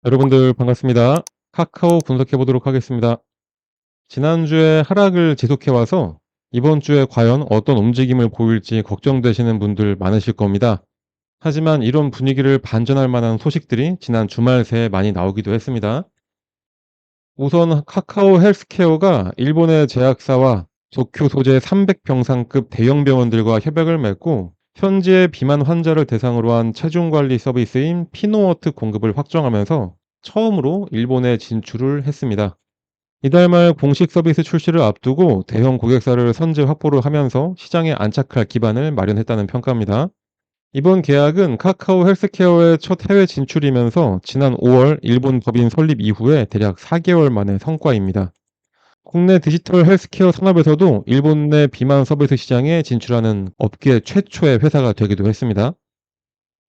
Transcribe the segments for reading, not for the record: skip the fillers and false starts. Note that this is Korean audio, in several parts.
여러분들 반갑습니다. 카카오 분석해 보도록 하겠습니다. 지난주에 하락을 지속해 와서 이번 주에 과연 어떤 움직임을 보일지 걱정되시는 분들 많으실 겁니다. 하지만 이런 분위기를 반전할 만한 소식들이 지난 주말 새에 많이 나오기도 했습니다. 우선 카카오 헬스케어가 일본의 제약사와 도쿄 소재 300병상급 대형 병원들과 협약을 맺고 현지의 비만 환자를 대상으로 한 체중 관리 서비스인 피노어트 공급을 확정하면서 처음으로 일본에 진출을 했습니다. 이달 말 공식 서비스 출시를 앞두고 대형 고객사를 선제 확보를 하면서 시장에 안착할 기반을 마련했다는 평가입니다. 이번 계약은 카카오 헬스케어의 첫 해외 진출이면서 지난 5월 일본 법인 설립 이후에 대략 4개월 만의 성과입니다. 국내 디지털 헬스케어 산업에서도 일본 내 비만 서비스 시장에 진출하는 업계 최초의 회사가 되기도 했습니다.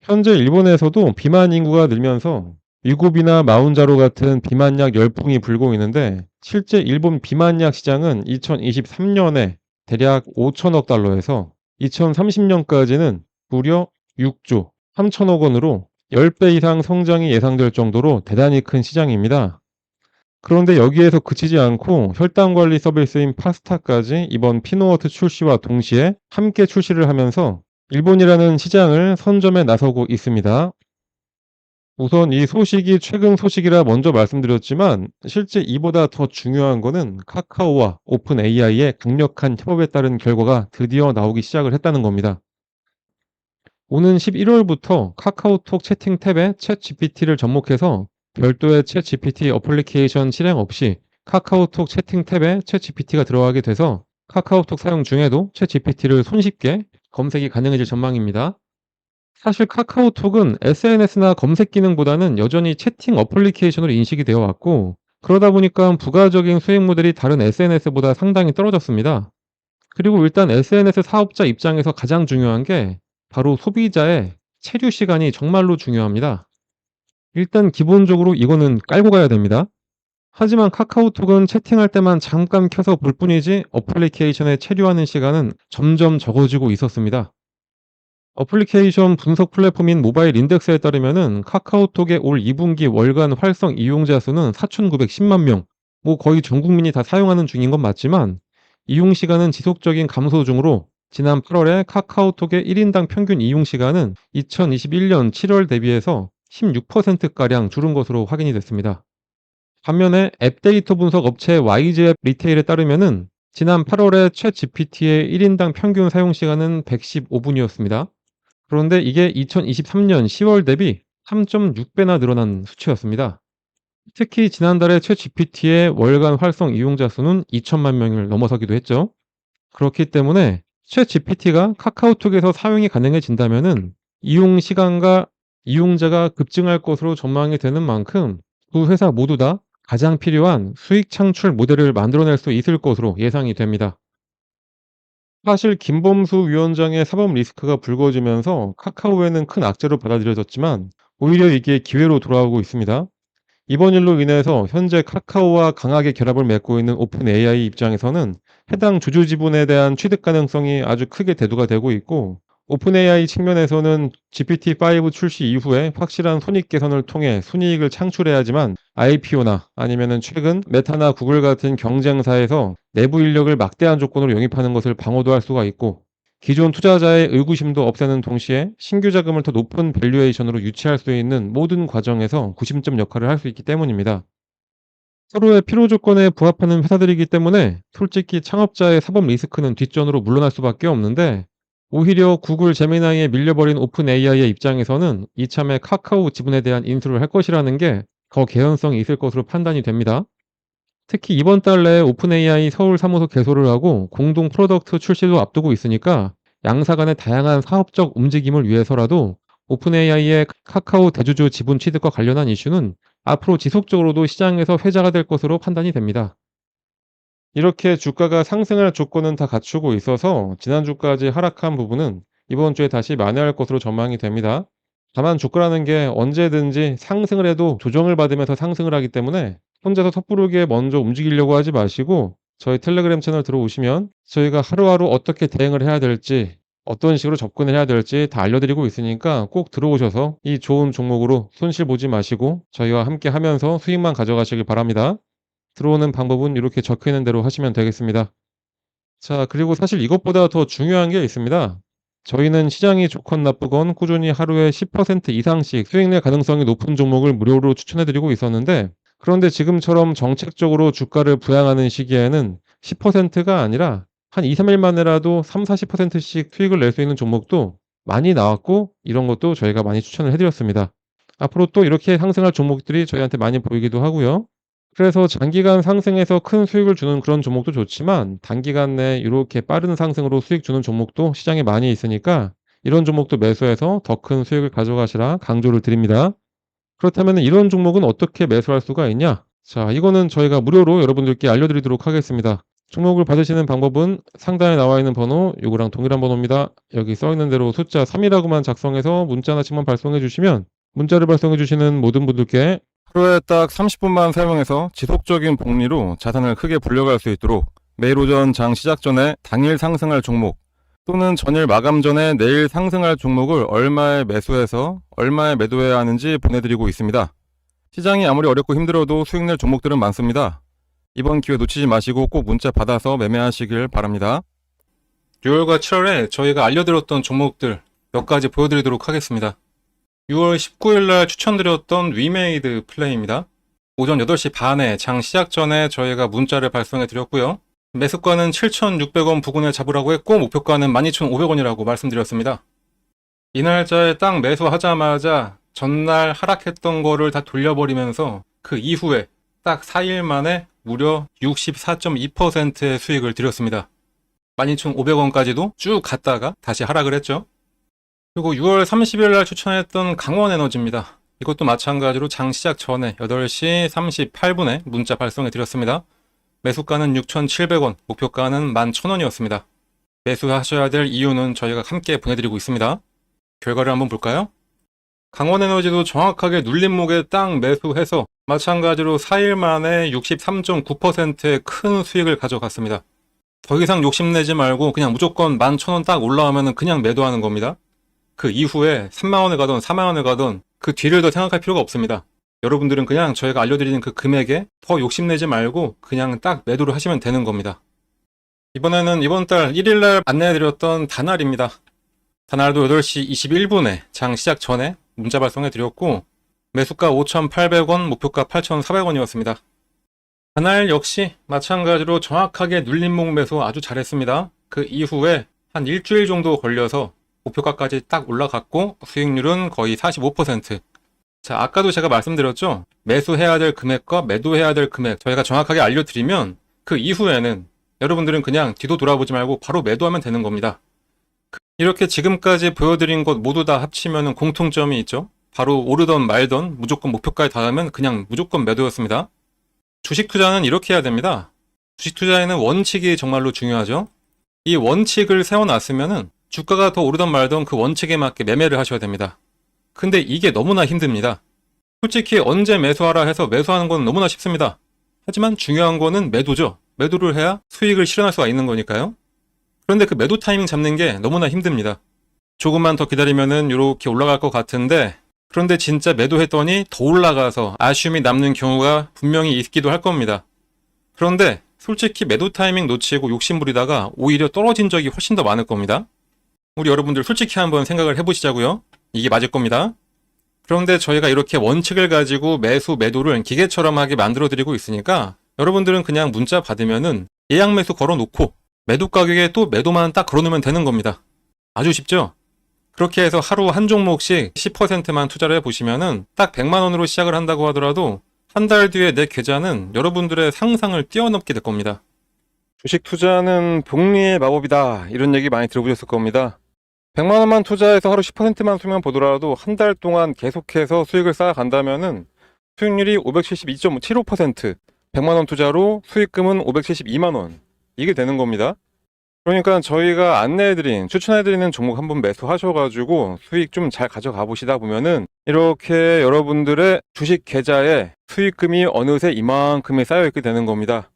현재 일본에서도 비만 인구가 늘면서 위고비나 마운자로 같은 비만약 열풍이 불고 있는데, 실제 일본 비만약 시장은 2023년에 대략 5천억 달러에서 2030년까지는 무려 6조 3천억 원으로 10배 이상 성장이 예상될 정도로 대단히 큰 시장입니다. 그런데 여기에서 그치지 않고 혈당 관리 서비스인 파스타까지 이번 피노어트 출시와 동시에 함께 출시를 하면서 일본이라는 시장을 선점에 나서고 있습니다. 우선 이 소식이 최근 소식이라 먼저 말씀드렸지만, 실제 이보다 더 중요한 거는 카카오와 오픈 AI의 강력한 협업에 따른 결과가 드디어 나오기 시작을 했다는 겁니다. 오는 11월부터 카카오톡 채팅 탭에 챗 GPT를 접목해서 별도의 챗 GPT 어플리케이션 실행 없이 카카오톡 채팅 탭에 챗 GPT가 들어가게 돼서 카카오톡 사용 중에도 챗 GPT를 손쉽게 검색이 가능해질 전망입니다. 사실 카카오톡은 SNS나 검색 기능보다는 여전히 채팅 어플리케이션으로 인식이 되어 왔고, 그러다 보니까 부가적인 수익 모델이 다른 SNS보다 상당히 떨어졌습니다. 그리고 일단 SNS 사업자 입장에서 가장 중요한 게 바로 소비자의 체류 시간이 정말로 중요합니다. 일단 기본적으로 이거는 깔고 가야 됩니다. 하지만 카카오톡은 채팅할 때만 잠깐 켜서 볼 뿐이지 어플리케이션에 체류하는 시간은 점점 적어지고 있었습니다. 어플리케이션 분석 플랫폼인 모바일 인덱스에 따르면은 카카오톡의 올 2분기 월간 활성 이용자 수는 4,910만 명, 거의 전 국민이 다 사용하는 중인 건 맞지만, 이용 시간은 지속적인 감소 중으로 지난 8월에 카카오톡의 1인당 평균 이용 시간은 2021년 7월 대비해서 16%가량 줄은 것으로 확인이 됐습니다. 반면에 앱 데이터 분석 업체 YG앱 리테일에 따르면은 지난 8월에 챗 GPT의 1인당 평균 사용 시간은 115분이었습니다. 그런데 이게 2023년 10월 대비 3.6배나 늘어난 수치였습니다. 특히 지난달에 챗 GPT의 월간 활성 이용자 수는 2천만 명을 넘어서기도 했죠. 그렇기 때문에 챗 GPT가 카카오톡에서 사용이 가능해진다면은 이용 시간과 이용자가 급증할 것으로 전망이 되는 만큼 두 회사 모두 다 가장 필요한 수익 창출 모델을 만들어낼 수 있을 것으로 예상이 됩니다. 사실 김범수 위원장의 사법 리스크가 불거지면서 카카오에는 큰 악재로 받아들여졌지만, 오히려 이게 기회로 돌아오고 있습니다. 이번 일로 인해서 현재 카카오와 강하게 결합을 맺고 있는 오픈 AI 입장에서는 해당 주주 지분에 대한 취득 가능성이 아주 크게 대두가 되고 있고, 오픈 AI 측면에서는 GPT-5 출시 이후에 확실한 손익 개선을 통해 순이익을 창출해야지만 IPO나 아니면은 최근 메타나 구글 같은 경쟁사에서 내부 인력을 막대한 조건으로 영입하는 것을 방어도 할 수가 있고, 기존 투자자의 의구심도 없애는 동시에 신규 자금을 더 높은 밸류에이션으로 유치할 수 있는 모든 과정에서 구심점 역할을 할 수 있기 때문입니다. 서로의 필요 조건에 부합하는 회사들이기 때문에 솔직히 창업자의 사법 리스크는 뒷전으로 물러날 수밖에 없는데, 오히려 구글 제미나이에 밀려버린 오픈 AI의 입장에서는 이참에 카카오 지분에 대한 인수를 할 것이라는 게 더 개연성이 있을 것으로 판단이 됩니다. 특히 이번 달 내에 오픈 AI 서울 사무소 개소를 하고 공동 프로덕트 출시도 앞두고 있으니까 양사 간의 다양한 사업적 움직임을 위해서라도 오픈 AI의 카카오 대주주 지분 취득과 관련한 이슈는 앞으로 지속적으로도 시장에서 회자가 될 것으로 판단이 됩니다. 이렇게 주가가 상승할 조건은 다 갖추고 있어서 지난주까지 하락한 부분은 이번 주에 다시 만회할 것으로 전망이 됩니다. 다만 주가라는 게 언제든지 상승을 해도 조정을 받으면서 상승을 하기 때문에 혼자서 섣부르게 먼저 움직이려고 하지 마시고, 저희 텔레그램 채널 들어오시면 저희가 하루하루 어떻게 대응을 해야 될지 어떤 식으로 접근을 해야 될지 다 알려드리고 있으니까 꼭 들어오셔서 이 좋은 종목으로 손실 보지 마시고 저희와 함께 하면서 수익만 가져가시길 바랍니다. 들어오는 방법은 이렇게 적혀 있는 대로 하시면 되겠습니다. 자, 그리고 사실 이것보다 더 중요한 게 있습니다. 저희는 시장이 좋건 나쁘건 꾸준히 하루에 10% 이상씩 수익 낼 가능성이 높은 종목을 무료로 추천해 드리고 있었는데, 그런데 지금처럼 정책적으로 주가를 부양하는 시기에는 10%가 아니라 한 2-3일 만에라도 30-40%씩 수익을 낼 수 있는 종목도 많이 나왔고, 이런 것도 저희가 많이 추천을 해 드렸습니다. 앞으로 또 이렇게 상승할 종목들이 저희한테 많이 보이기도 하고요. 그래서 장기간 상승해서 큰 수익을 주는 그런 종목도 좋지만, 단기간 내에 이렇게 빠른 상승으로 수익 주는 종목도 시장에 많이 있으니까 이런 종목도 매수해서 더 큰 수익을 가져가시라 강조를 드립니다. 그렇다면 이런 종목은 어떻게 매수할 수가 있냐? 자, 이거는 저희가 무료로 여러분들께 알려드리도록 하겠습니다. 종목을 받으시는 방법은 상단에 나와 있는 번호, 요거랑 동일한 번호입니다. 여기 써 있는 대로 숫자 3이라고만 작성해서 문자 하나씩만 발송해 주시면, 문자를 발송해 주시는 모든 분들께 하루에 딱 30분만 사용해서 지속적인 복리로 자산을 크게 불려갈 수 있도록 매일 오전 장 시작 전에 당일 상승할 종목, 또는 전일 마감 전에 내일 상승할 종목을 얼마에 매수해서 얼마에 매도해야 하는지 보내드리고 있습니다. 시장이 아무리 어렵고 힘들어도 수익 낼 종목들은 많습니다. 이번 기회 놓치지 마시고 꼭 문자 받아서 매매하시길 바랍니다. 6월과 7월에 저희가 알려드렸던 종목들 몇 가지 보여드리도록 하겠습니다. 6월 19일 날 추천드렸던 위메이드 플레이입니다. 오전 8시 반에 장 시작 전에 저희가 문자를 발송해 드렸고요. 매수가는 7,600원 부근에 잡으라고 했고, 목표가는 12,500원이라고 말씀드렸습니다. 이 날짜에 딱 매수하자마자 전날 하락했던 거를 다 돌려버리면서 그 이후에 딱 4일 만에 무려 64.2%의 수익을 드렸습니다. 12,500원까지도 쭉 갔다가 다시 하락을 했죠. 그리고 6월 30일 날 추천했던 강원에너지입니다. 이것도 마찬가지로 장 시작 전에 8시 38분에 문자 발송해 드렸습니다. 매수가는 6,700원, 목표가는 11,000원이었습니다. 매수하셔야 될 이유는 저희가 함께 보내드리고 있습니다. 결과를 한번 볼까요? 강원에너지도 정확하게 눌림목에 딱 매수해서 마찬가지로 4일 만에 63.9%의 큰 수익을 가져갔습니다. 더 이상 욕심내지 말고 그냥 무조건 11,000원 딱 올라오면 그냥 매도하는 겁니다. 그 이후에 3만원에 가던 4만원에 가던 그 뒤를 더 생각할 필요가 없습니다. 여러분들은 그냥 저희가 알려드리는 그 금액에 더 욕심내지 말고 그냥 딱 매도를 하시면 되는 겁니다. 이번에는 이번 달 1일날 안내해드렸던 다날입니다. 다날도 8시 21분에 장 시작 전에 문자 발송해 드렸고, 매수가 5,800원, 목표가 8,400원이었습니다. 다날 역시 마찬가지로 정확하게 눌림목 매수 아주 잘했습니다. 그 이후에 한 일주일 정도 걸려서 목표가까지 딱 올라갔고, 수익률은 거의 45%. 자, 아까도 제가 말씀드렸죠? 매수해야 될 금액과 매도해야 될 금액 저희가 정확하게 알려드리면 그 이후에는 여러분들은 그냥 뒤도 돌아보지 말고 바로 매도하면 되는 겁니다. 이렇게 지금까지 보여드린 것 모두 다 합치면 공통점이 있죠. 바로 오르던 말던 무조건 목표가에 닿으면 그냥 무조건 매도였습니다. 주식 투자는 이렇게 해야 됩니다. 주식 투자에는 원칙이 정말로 중요하죠. 이 원칙을 세워놨으면 주가가 더 오르던 말던 그 원칙에 맞게 매매를 하셔야 됩니다. 근데 이게 너무나 힘듭니다. 솔직히 언제 매수하라 해서 매수하는 건 너무나 쉽습니다. 하지만 중요한 거는 매도죠. 매도를 해야 수익을 실현할 수가 있는 거니까요. 그런데 그 매도 타이밍 잡는 게 너무나 힘듭니다. 조금만 더 기다리면은 이렇게 올라갈 것 같은데, 그런데 진짜 매도했더니 더 올라가서 아쉬움이 남는 경우가 분명히 있기도 할 겁니다. 그런데 솔직히 매도 타이밍 놓치고 욕심부리다가 오히려 떨어진 적이 훨씬 더 많을 겁니다. 우리 여러분들 솔직히 한번 생각을 해보시자고요. 이게 맞을 겁니다. 그런데 저희가 이렇게 원칙을 가지고 매수, 매도를 기계처럼 하게 만들어 드리고 있으니까 여러분들은 그냥 문자 받으면은 예약 매수 걸어놓고 매도 가격에 또 매도만 딱 걸어놓으면 되는 겁니다. 아주 쉽죠? 그렇게 해서 하루 한 종목씩 10%만 투자를 해보시면은 딱 100만 원으로 시작을 한다고 하더라도 한 달 뒤에 내 계좌는 여러분들의 상상을 뛰어넘게 될 겁니다. 주식 투자는 복리의 마법이다, 이런 얘기 많이 들어보셨을 겁니다. 100만 원만 투자해서 하루 10%만 수면 보더라도 한 달 동안 계속해서 수익을 쌓아간다면은 수익률이 572.75%, 100만 원 투자로 수익금은 572만 원, 이게 되는 겁니다. 그러니까 저희가 안내해드린, 추천해드리는 종목 한번 매수하셔가지고 수익 좀 잘 가져가 보시다 보면은 이렇게 여러분들의 주식 계좌에 수익금이 어느새 이만큼이 쌓여있게 되는 겁니다.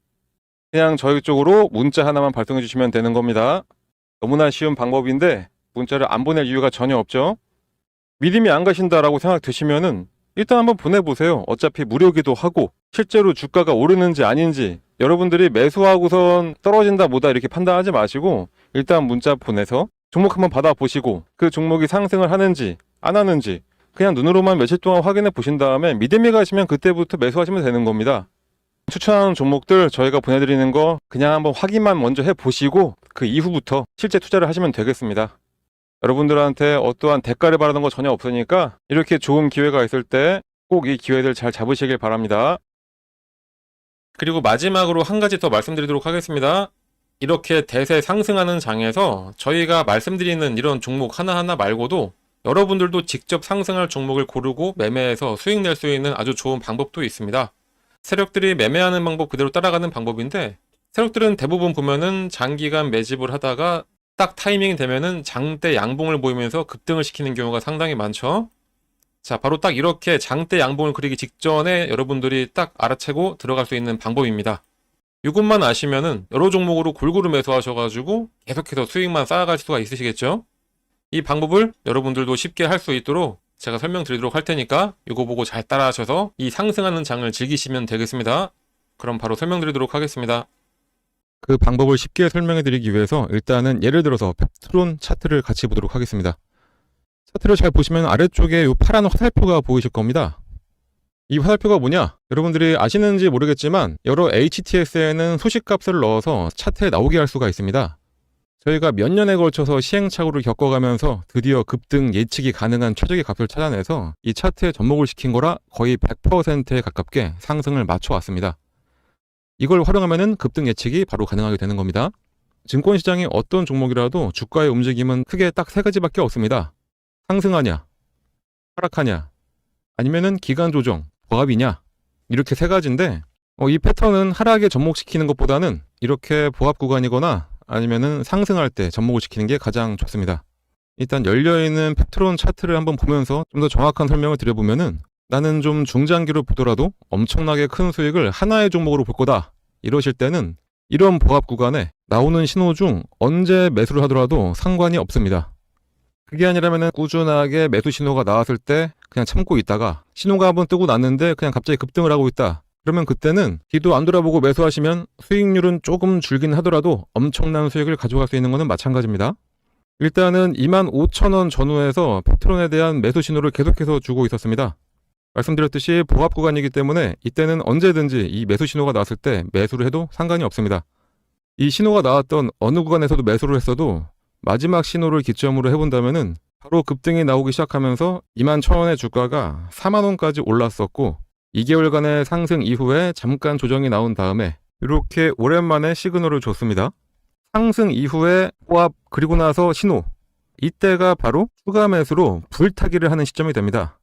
그냥 저희 쪽으로 문자 하나만 발송해 주시면 되는 겁니다. 너무나 쉬운 방법인데 문자를 안 보낼 이유가 전혀 없죠. 믿음이 안 가신다라고 생각 드시면은 일단 한번 보내보세요. 어차피 무료기도 하고 실제로 주가가 오르는지 아닌지 여러분들이 매수하고선 떨어진다 뭐다 이렇게 판단하지 마시고 일단 문자 보내서 종목 한번 받아보시고 그 종목이 상승을 하는지 안 하는지 그냥 눈으로만 며칠 동안 확인해 보신 다음에 믿음이 가시면 그때부터 매수하시면 되는 겁니다. 추천하는 종목들 저희가 보내드리는 거 그냥 한번 확인만 먼저 해보시고 그 이후부터 실제 투자를 하시면 되겠습니다. 여러분들한테 어떠한 대가를 바라는 거 전혀 없으니까 이렇게 좋은 기회가 있을 때 꼭 이 기회들 잘 잡으시길 바랍니다. 그리고 마지막으로 한 가지 더 말씀드리도록 하겠습니다. 이렇게 대세 상승하는 장에서 저희가 말씀드리는 이런 종목 하나하나 말고도 여러분들도 직접 상승할 종목을 고르고 매매해서 수익 낼 수 있는 아주 좋은 방법도 있습니다. 세력들이 매매하는 방법 그대로 따라가는 방법인데 세력들은 대부분 보면은 장기간 매집을 하다가 딱 타이밍이 되면은 장대 양봉을 보이면서 급등을 시키는 경우가 상당히 많죠. 자, 바로 딱 이렇게 장대 양봉을 그리기 직전에 여러분들이 딱 알아채고 들어갈 수 있는 방법입니다. 이것만 아시면은 여러 종목으로 골고루 매수하셔가지고 계속해서 수익만 쌓아갈 수가 있으시겠죠. 이 방법을 여러분들도 쉽게 할 수 있도록 제가 설명드리도록 할 테니까 이거 보고 잘 따라하셔서 이 상승하는 장을 즐기시면 되겠습니다. 그럼 바로 설명드리도록 하겠습니다. 그 방법을 쉽게 설명해 드리기 위해서 일단은 예를 들어서 펩트론 차트를 같이 보도록 하겠습니다. 차트를 잘 보시면 아래쪽에 이 파란 화살표가 보이실 겁니다. 이 화살표가 뭐냐? 여러분들이 아시는지 모르겠지만 여러 HTS에는 소식값을 넣어서 차트에 나오게 할 수가 있습니다. 저희가 몇 년에 걸쳐서 시행착오를 겪어가면서 드디어 급등 예측이 가능한 최적의 값을 찾아내서 이 차트에 접목을 시킨 거라 거의 100%에 가깝게 상승을 맞춰왔습니다. 이걸 활용하면은 급등 예측이 바로 가능하게 되는 겁니다. 증권시장의 어떤 종목이라도 주가의 움직임은 크게 딱 세 가지밖에 없습니다. 상승하냐, 하락하냐, 아니면은 기간 조정, 보합이냐, 이렇게 세 가지인데 이 패턴은 하락에 접목시키는 것보다는 이렇게 보합 구간이거나 아니면은 상승할 때 접목을 시키는 게 가장 좋습니다. 일단 열려있는 펩트론 차트를 한번 보면서 좀 더 정확한 설명을 드려보면은 나는 좀 중장기로 보더라도 엄청나게 큰 수익을 하나의 종목으로 볼 거다 이러실 때는 이런 보합 구간에 나오는 신호 중 언제 매수를 하더라도 상관이 없습니다. 그게 아니라면 꾸준하게 매수 신호가 나왔을 때 그냥 참고 있다가 신호가 한번 뜨고 났는데 그냥 갑자기 급등을 하고 있다. 그러면 그때는 뒤도 안 돌아보고 매수하시면 수익률은 조금 줄긴 하더라도 엄청난 수익을 가져갈 수 있는 것은 마찬가지입니다. 일단은 25,000원 전후에서 펩트론에 대한 매수 신호를 계속해서 주고 있었습니다. 말씀드렸듯이 보합 구간이기 때문에 이때는 언제든지 이 매수 신호가 나왔을 때 매수를 해도 상관이 없습니다. 이 신호가 나왔던 어느 구간에서도 매수를 했어도 마지막 신호를 기점으로 해본다면은 바로 급등이 나오기 시작하면서 21,000원의 주가가 40,000원까지 올랐었고 2개월간의 상승 이후에 잠깐 조정이 나온 다음에 이렇게 오랜만에 시그널을 줬습니다. 상승 이후에 보합 그리고 나서 신호, 이때가 바로 추가 매수로 불타기를 하는 시점이 됩니다.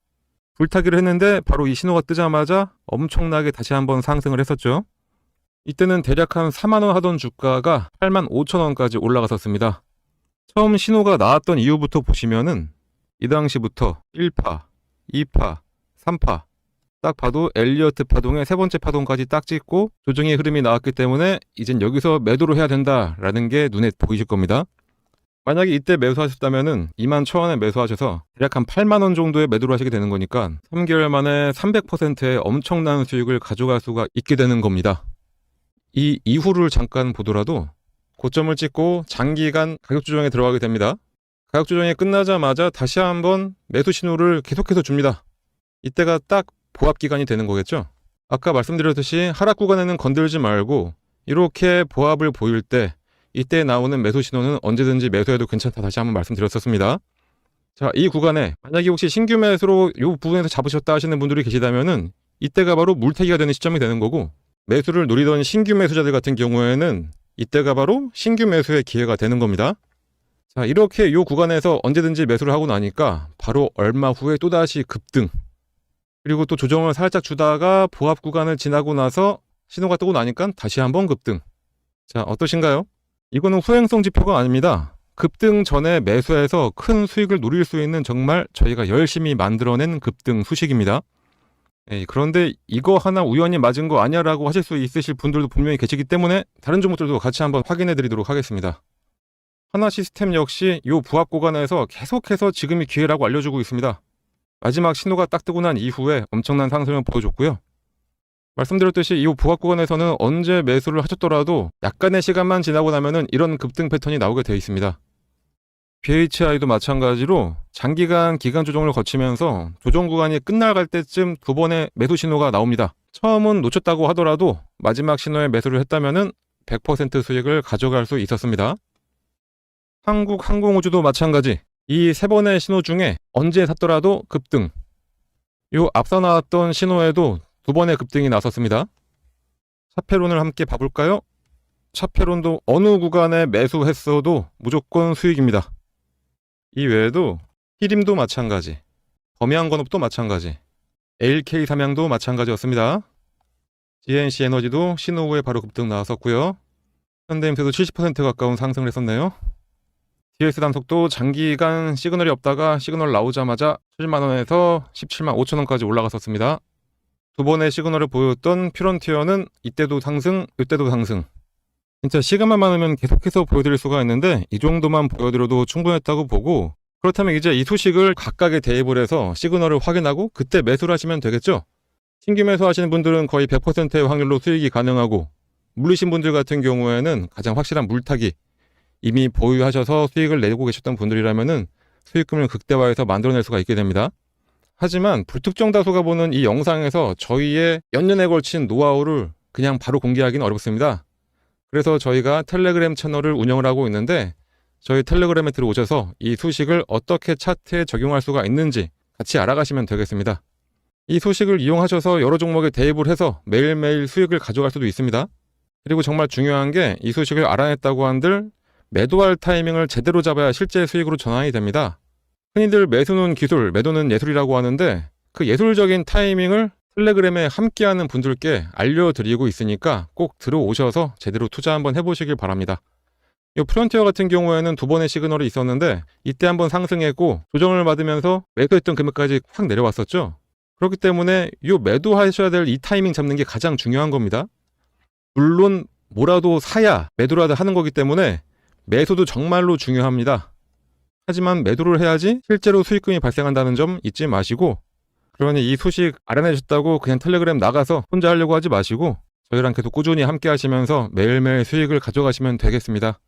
불타기를 했는데 바로 이 신호가 뜨자마자 엄청나게 다시 한번 상승을 했었죠. 이때는 대략 한 40,000원 하던 주가가 85,000원까지 올라갔었습니다. 처음 신호가 나왔던 이후부터 보시면은 이 당시부터 1파, 2파, 3파 딱 봐도 엘리어트 파동의 세 번째 파동까지 딱 찍고 조정의 흐름이 나왔기 때문에 이젠 여기서 매도를 해야 된다라는 게 눈에 보이실 겁니다. 만약에 이때 매수하셨다면은 21,000원에 매수하셔서 대략 한 80,000원 정도의 매도를 하시게 되는 거니까 3개월 만에 300%의 엄청난 수익을 가져갈 수가 있게 되는 겁니다. 이 이후를 잠깐 보더라도 고점을 찍고 장기간 가격 조정에 들어가게 됩니다. 가격 조정이 끝나자마자 다시 한번 매수 신호를 계속해서 줍니다. 이때가 딱 보합 기간이 되는 거겠죠. 아까 말씀드렸듯이 하락 구간에는 건들지 말고 이렇게 보합을 보일 때 이때 나오는 매수 신호는 언제든지 매수해도 괜찮다 다시 한번 말씀드렸었습니다. 자, 이 구간에 만약에 혹시 신규 매수로 이 부분에서 잡으셨다 하시는 분들이 계시다면은 이때가 바로 물타기가 되는 시점이 되는 거고 매수를 노리던 신규 매수자들 같은 경우에는 이때가 바로 신규 매수의 기회가 되는 겁니다. 자, 이렇게 이 구간에서 언제든지 매수를 하고 나니까 바로 얼마 후에 또다시 급등, 그리고 또 조정을 살짝 주다가 보합 구간을 지나고 나서 신호가 뜨고 나니까 다시 한번 급등. 자, 어떠신가요? 이거는 후행성 지표가 아닙니다. 급등 전에 매수해서 큰 수익을 노릴 수 있는 정말 저희가 열심히 만들어낸 급등 수식입니다. 그런데 이거 하나 우연히 맞은 거 아니야 라고 하실 수 있으실 분들도 분명히 계시기 때문에 다른 종목들도 같이 한번 확인해 드리도록 하겠습니다. 하나시스템 역시 이 부합 구간에서 계속해서 지금이 기회라고 알려주고 있습니다. 마지막 신호가 딱 뜨고 난 이후에 엄청난 상승을 보여줬고요. 말씀드렸듯이 이 부합 구간에서는 언제 매수를 하셨더라도 약간의 시간만 지나고 나면은 이런 급등 패턴이 나오게 되어 있습니다. BHI도 마찬가지로 장기간 기간 조정을 거치면서 조정 구간이 끝나갈 때쯤 두 번의 매수 신호가 나옵니다. 처음은 놓쳤다고 하더라도 마지막 신호에 매수를 했다면은 100% 수익을 가져갈 수 있었습니다. 한국항공우주도 마찬가지. 이 세 번의 신호 중에 언제 샀더라도 급등. 요 앞서 나왔던 신호에도 두 번의 급등이 나섰습니다. 차페론을 함께 봐볼까요? 차페론도 어느 구간에 매수했어도 무조건 수익입니다. 이 외에도 히림도 마찬가지, 범양건업도 마찬가지, LK 삼양도 마찬가지였습니다. GNC 에너지도 신호 후에 바로 급등 나왔었고요. 현대임스도 70% 가까운 상승을 했었네요. DS 단속도 장기간 시그널이 없다가 시그널 나오자마자 7만원에서 17만 5천원까지 올라갔었습니다. 두 번의 시그널을 보였던 퓨런티어는 이때도 상승, 이때도 상승. 진짜 시간만 많으면 계속해서 보여드릴 수가 있는데 이 정도만 보여드려도 충분했다고 보고, 그렇다면 이제 이 소식을 각각에 대입을 해서 시그널을 확인하고 그때 매수를 하시면 되겠죠. 신규 매수 하시는 분들은 거의 100%의 확률로 수익이 가능하고, 물리신 분들 같은 경우에는 가장 확실한 물타기, 이미 보유하셔서 수익을 내고 계셨던 분들이라면은 수익금을 극대화해서 만들어낼 수가 있게 됩니다. 하지만 불특정 다수가 보는 이 영상에서 저희의 연년에 걸친 노하우를 그냥 바로 공개하기는 어렵습니다. 그래서 저희가 텔레그램 채널을 운영을 하고 있는데, 저희 텔레그램에 들어오셔서 이 소식을 어떻게 차트에 적용할 수가 있는지 같이 알아가시면 되겠습니다. 이 소식을 이용하셔서 여러 종목에 대입을 해서 매일매일 수익을 가져갈 수도 있습니다. 그리고 정말 중요한 게, 이 소식을 알아냈다고 한들 매도할 타이밍을 제대로 잡아야 실제 수익으로 전환이 됩니다. 흔히들 매수는 기술, 매도는 예술이라고 하는데, 그 예술적인 타이밍을 텔레그램에 함께하는 분들께 알려드리고 있으니까 꼭 들어오셔서 제대로 투자 한번 해보시길 바랍니다. 이 프론티어 같은 경우에는 두 번의 시그널이 있었는데, 이때 한번 상승했고 조정을 받으면서 매도했던 금액까지 확 내려왔었죠. 그렇기 때문에 이 매도하셔야 될 이 타이밍 잡는 게 가장 중요한 겁니다. 물론 뭐라도 사야 매도라도 하는 거기 때문에 매수도 정말로 중요합니다. 하지만 매도를 해야지 실제로 수익금이 발생한다는 점 잊지 마시고, 그러니 이 소식 알아내셨다고 그냥 텔레그램 나가서 혼자 하려고 하지 마시고 저희랑 계속 꾸준히 함께 하시면서 매일매일 수익을 가져가시면 되겠습니다.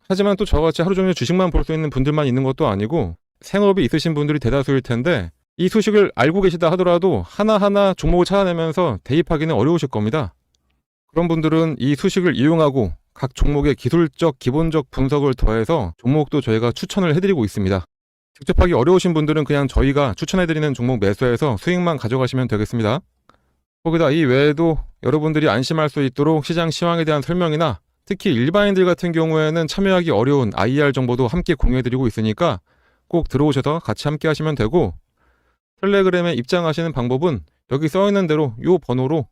하지만 또 저같이 하루 종일 주식만 볼 수 있는 분들만 있는 것도 아니고 생업이 있으신 분들이 대다수일 텐데, 이 소식을 알고 계시다 하더라도 하나하나 종목을 찾아내면서 대입하기는 어려우실 겁니다. 그런 분들은 이 소식을 이용하고 각 종목의 기술적 기본적 분석을 더해서 종목도 저희가 추천을 해드리고 있습니다. 직접 하기 어려우신 분들은 그냥 저희가 추천해드리는 종목 매수해서 수익만 가져가시면 되겠습니다. 거기다 이 외에도 여러분들이 안심할 수 있도록 시장 시황에 대한 설명이나 특히 일반인들 같은 경우에는 참여하기 어려운 IR 정보도 함께 공유해드리고 있으니까 꼭 들어오셔서 같이 함께 하시면 되고, 텔레그램에 입장하시는 방법은 여기 써있는 대로 이 번호로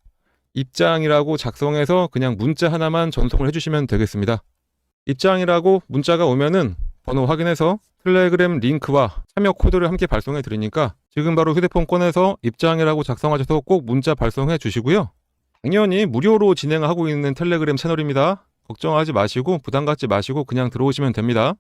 입장이라고 작성해서 그냥 문자 하나만 전송을 해주시면 되겠습니다. 입장이라고 문자가 오면은 번호 확인해서 텔레그램 링크와 참여 코드를 함께 발송해 드리니까 지금 바로 휴대폰 꺼내서 입장이라고 작성하셔서 꼭 문자 발송해 주시고요. 당연히 무료로 진행하고 있는 텔레그램 채널입니다. 걱정하지 마시고 부담 갖지 마시고 그냥 들어오시면 됩니다.